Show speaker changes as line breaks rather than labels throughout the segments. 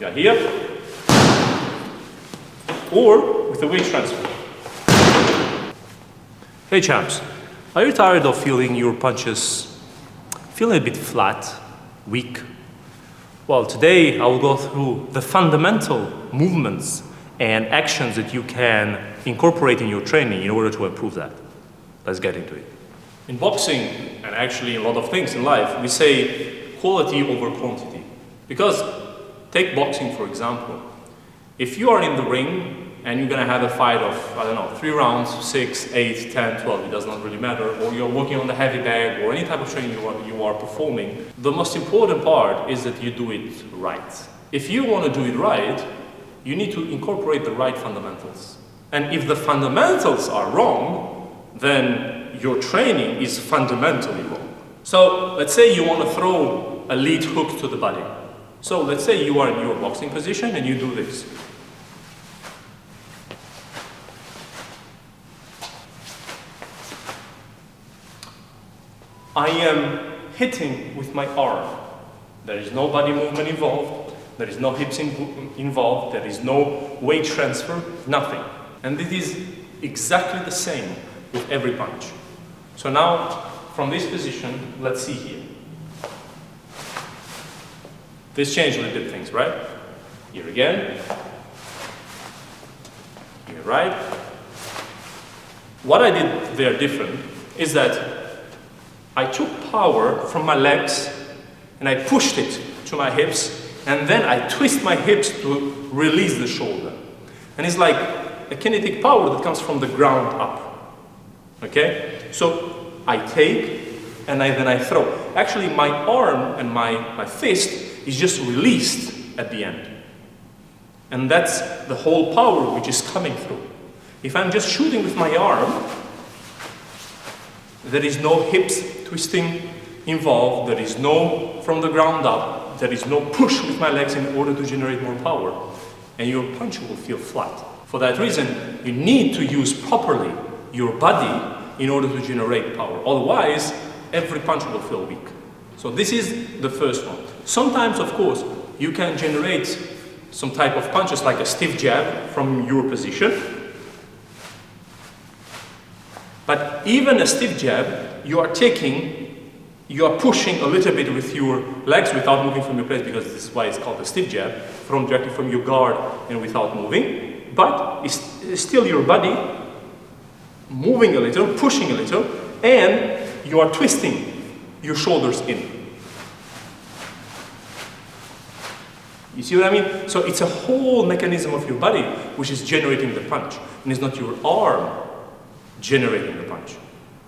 You are here, or with a weight transfer. Hey champs, are you tired of feeling your punches feeling a bit flat, weak? Well, today I will go through the fundamental movements and actions that you can incorporate in your training in order to improve that. Let's get into it. In boxing, and actually a lot of things in life, we say quality over quantity. Because take boxing for example. If you are in the ring and you're gonna have a fight of, I don't know, 3 rounds, 6, 8, 10, 12, it does not really matter, or you're working on the heavy bag or any type of training you are performing, the most important part is that you do it right. If you want to do it right, you need to incorporate the right fundamentals. And if the fundamentals are wrong, then your training is fundamentally wrong. So let's say you want to throw a lead hook to the body. So let's say you are in your boxing position and you do this. I am hitting with my arm. There is no body movement involved. There is no hips involved. There is no weight transfer, nothing. And it is exactly the same with every punch. So now, from this position, let's see here. This changed a little bit things, right? Here again. Here, right? What I did there different is that I took power from my legs and I pushed it to my hips, and then I twist my hips to release the shoulder. And it's like a kinetic power that comes from the ground up. Okay? So I take and then I throw. Actually, my arm and my fist is just released at the end. And that's the whole power which is coming through. If I'm just shooting with my arm, there is no hips twisting involved, there is no from the ground up, there is no push with my legs in order to generate more power, and your punch will feel flat. For that reason, you need to use properly your body in order to generate power. Otherwise, every punch will feel weak. So this is the first one. Sometimes, of course, you can generate some type of punches like a stiff jab from your position. But even a stiff jab, you are pushing a little bit with your legs without moving from your place, because this is why it's called a stiff jab, directly from your guard and without moving. But it's still your body moving a little, pushing a little, and you are twisting your shoulders in. You see what I mean? So it's a whole mechanism of your body which is generating the punch, and it's not your arm generating the punch.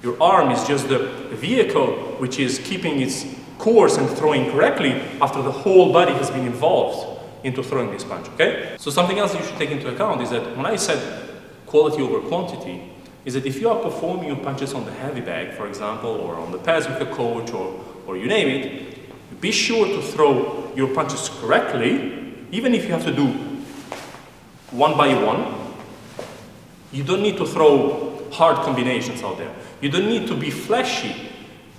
Your arm is just the vehicle which is keeping its course and throwing correctly after the whole body has been involved into throwing this punch, okay? So something else you should take into account is that when I said quality over quantity, is that if you are performing your punches on the heavy bag, for example, or on the pads with a coach, or you name it, be sure to throw your punches correctly, even if you have to do one by one. You don't need to throw hard combinations out there. You don't need to be flashy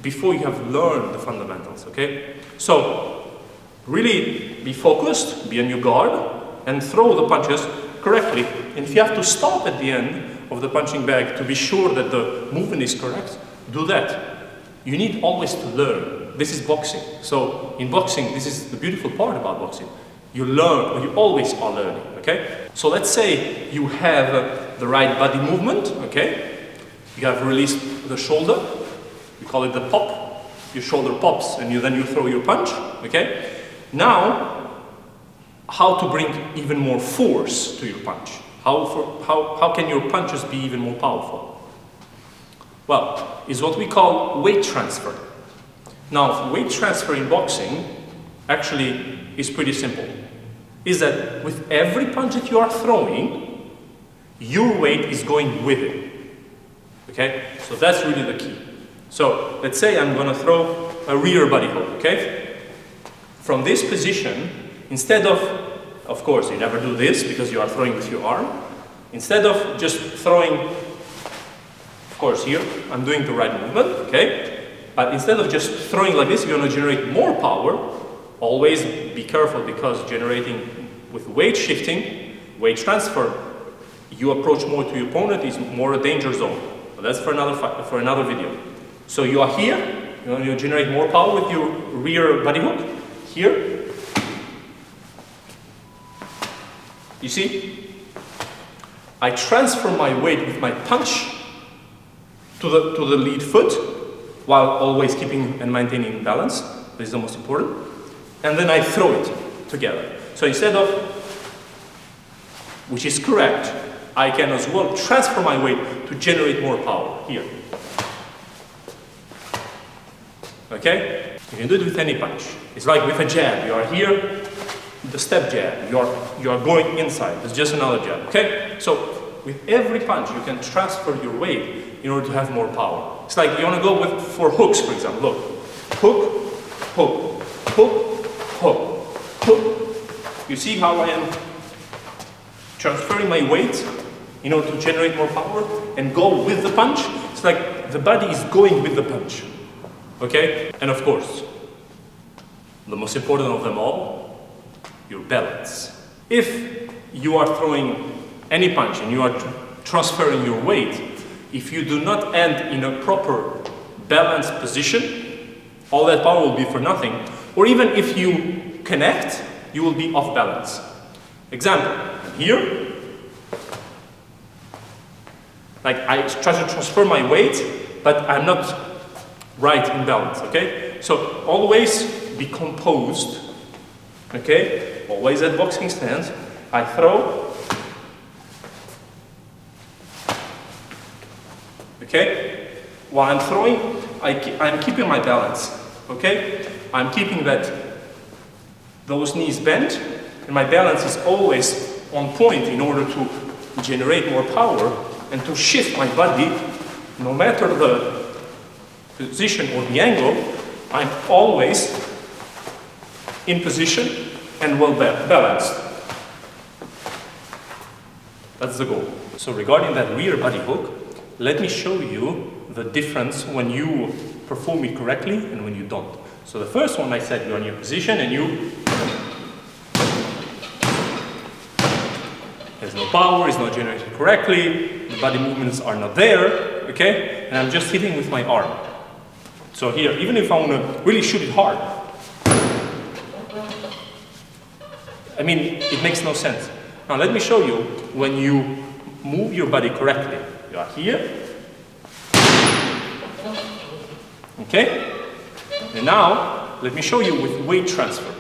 before you have learned the fundamentals, okay? So, really be focused, be on your guard, and throw the punches correctly. And if you have to stop at the end of the punching bag to be sure that the movement is correct, do that. You need always to learn. This is boxing. So, in boxing, this is the beautiful part about boxing. You learn, or you always are learning, okay? So let's say you have the right body movement, okay? You have released the shoulder, you call it the pop, your shoulder pops, and then you throw your punch, okay? Now, how to bring even more force to your punch? How can your punches be even more powerful? Well, it's what we call weight transfer. Now, weight transfer in boxing actually is pretty simple. Is that with every punch that you are throwing, your weight is going with it. Okay? So that's really the key. So let's say I'm going to throw a rear body hook, okay? From this position, instead of course, you never do this because you are throwing with your arm. Instead of just throwing, of course here, I'm doing the right movement, okay? But instead of just throwing like this, you're going to generate more power. Always be careful, because generating With weight shifting, weight transfer, you approach more to your opponent, is more a danger zone. But that's for another video. So you are here, you generate more power with your rear body hook. Here, you see, I transfer my weight with my punch to the lead foot, while always keeping and maintaining balance. This is the most important. And then I throw it together. So instead of, which is correct, I can as well transfer my weight to generate more power here. Okay? You can do it with any punch. It's like with a jab. You are here, the step jab. You are going inside. It's just another jab. Okay? So with every punch, you can transfer your weight in order to have more power. It's like you want to go for hooks, for example. Look, hook, hook, hook, hook, hook. You see how I am transferring my weight in order to generate more power and go with the punch? It's like the body is going with the punch. Okay? And of course, the most important of them all, your balance. If you are throwing any punch and you are transferring your weight, if you do not end in a proper balanced position, all that power will be for nothing. Or even if you connect, you will be off balance. Example, here, like I try to transfer my weight, but I'm not right in balance, okay? So always be composed, okay? Always at boxing stance. I throw, okay? While I'm throwing, I'm keeping my balance, okay? I'm keeping those knees bent, and my balance is always on point in order to generate more power and to shift my body, no matter the position or the angle. I'm always in position and well balanced. That's the goal. So regarding that rear body hook, let me show you the difference when you perform it correctly and when you don't. So the first one, I said you're in your position and there's no power, it's not generated correctly, the body movements are not there, okay? And I'm just hitting with my arm. So here, even if I want to really shoot it hard, I mean, it makes no sense. Now let me show you when you move your body correctly. You are here, okay? And now, let me show you with weight transfer.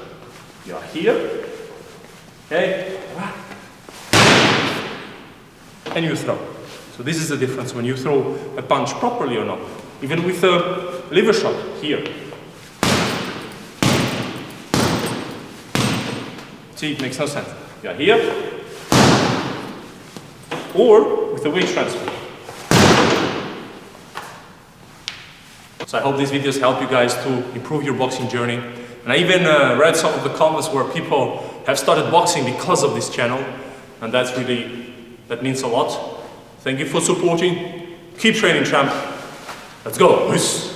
You are here, okay? And you throw. So this is the difference when you throw a punch properly or not. Even with a liver shot, here. See, it makes no sense. You are here, or with a weight transfer. So I hope these videos help you guys to improve your boxing journey. And I even read some of the comments where people have started boxing because of this channel. And that means a lot. Thank you for supporting. Keep training, champ. Let's go. Peace.